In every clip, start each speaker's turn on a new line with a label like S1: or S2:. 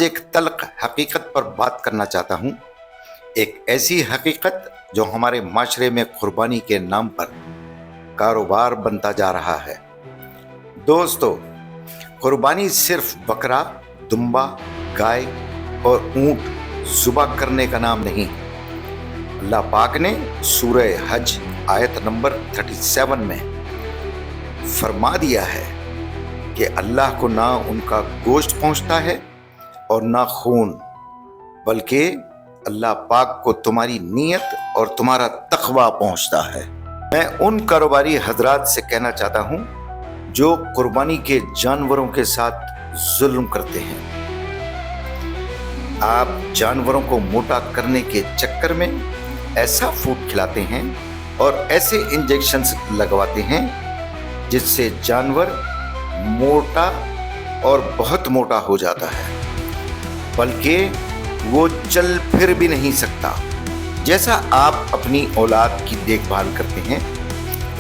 S1: एक तल्ख हकीकत पर बात करना चाहता हूँ। एक ऐसी हकीकत जो हमारे माशरे में कुर्बानी के नाम पर कारोबार बनता जा रहा है। दोस्तों, कुर्बानी सिर्फ बकरा, दुम्बा, गाय और ऊंट ज़ुबा करने का नाम नहीं। अल्लाह पाक ने सूरह हज आयत नंबर 37 में फरमा दिया है कि अल्लाह को ना उनका गोश्त पहुंचता है और ना खून, बल्कि अल्लाह पाक को तुम्हारी नीयत और तुम्हारा तक़वा पहुंचता है। मैं उन कारोबारी हजरात से कहना चाहता हूं जो कुर्बानी के जानवरों के साथ जुल्म करते हैं। आप जानवरों को मोटा करने के चक्कर में ऐसा फूड खिलाते हैं और ऐसे इंजेक्शंस लगवाते हैं जिससे जानवर मोटा और बहुत मोटा हो जाता है, बल्कि वो चल फिर भी नहीं सकता। जैसा आप अपनी औलाद की देखभाल करते हैं,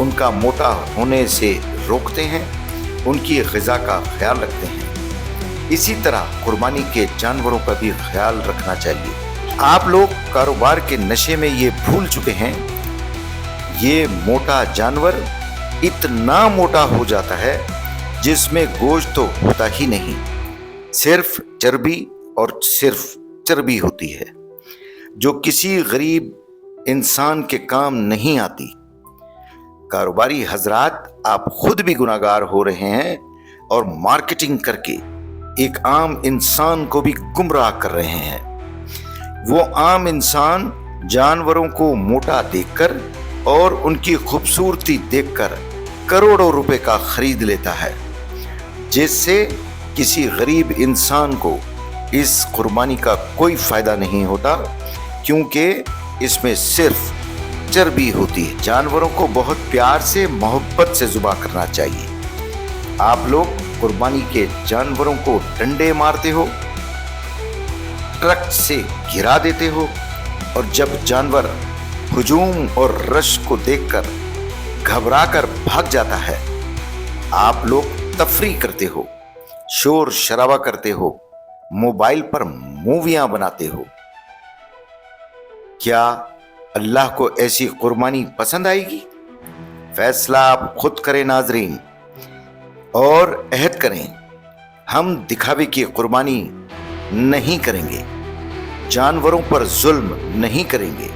S1: उनका मोटा होने से रोकते हैं, उनकी ग़िज़ा का ख्याल रखते हैं, इसी तरह कुर्बानी के जानवरों का भी ख्याल रखना चाहिए। आप लोग कारोबार के नशे में ये भूल चुके हैं, ये मोटा जानवर इतना मोटा हो जाता है जिसमें गोश्त तो होता ही नहीं, सिर्फ चर्बी और सिर्फ चर्बी होती है जो किसी गरीब इंसान के काम नहीं आती। कारोबारी हजरात, आप खुद भी गुनाहगार हो रहे हैं और मार्केटिंग करके एक आम इंसान को भी गुमराह कर रहे हैं। वो आम इंसान जानवरों को मोटा देखकर और उनकी खूबसूरती देखकर करोड़ों रुपए का खरीद लेता है, जिससे किसी गरीब इंसान को इस कुर्बानी का कोई फ़ायदा नहीं होता, क्योंकि इसमें सिर्फ चर्बी होती है। जानवरों को बहुत प्यार से, मोहब्बत से ज़ुबा करना चाहिए। आप लोग कुर्बानी के जानवरों को डंडे मारते हो, ट्रक से गिरा देते हो, और जब जानवर हुजूम और रश को देखकर घबराकर भाग जाता है, आप लोग तफरी करते हो, शोर शराबा करते हो, मोबाइल पर मूवियां बनाते हो। क्या अल्लाह को ऐसी कुर्बानी पसंद आएगी? फैसला आप खुद करें नाजरीन, और अहद करें, हम दिखावे की कुर्बानी नहीं करेंगे, जानवरों पर जुल्म नहीं करेंगे।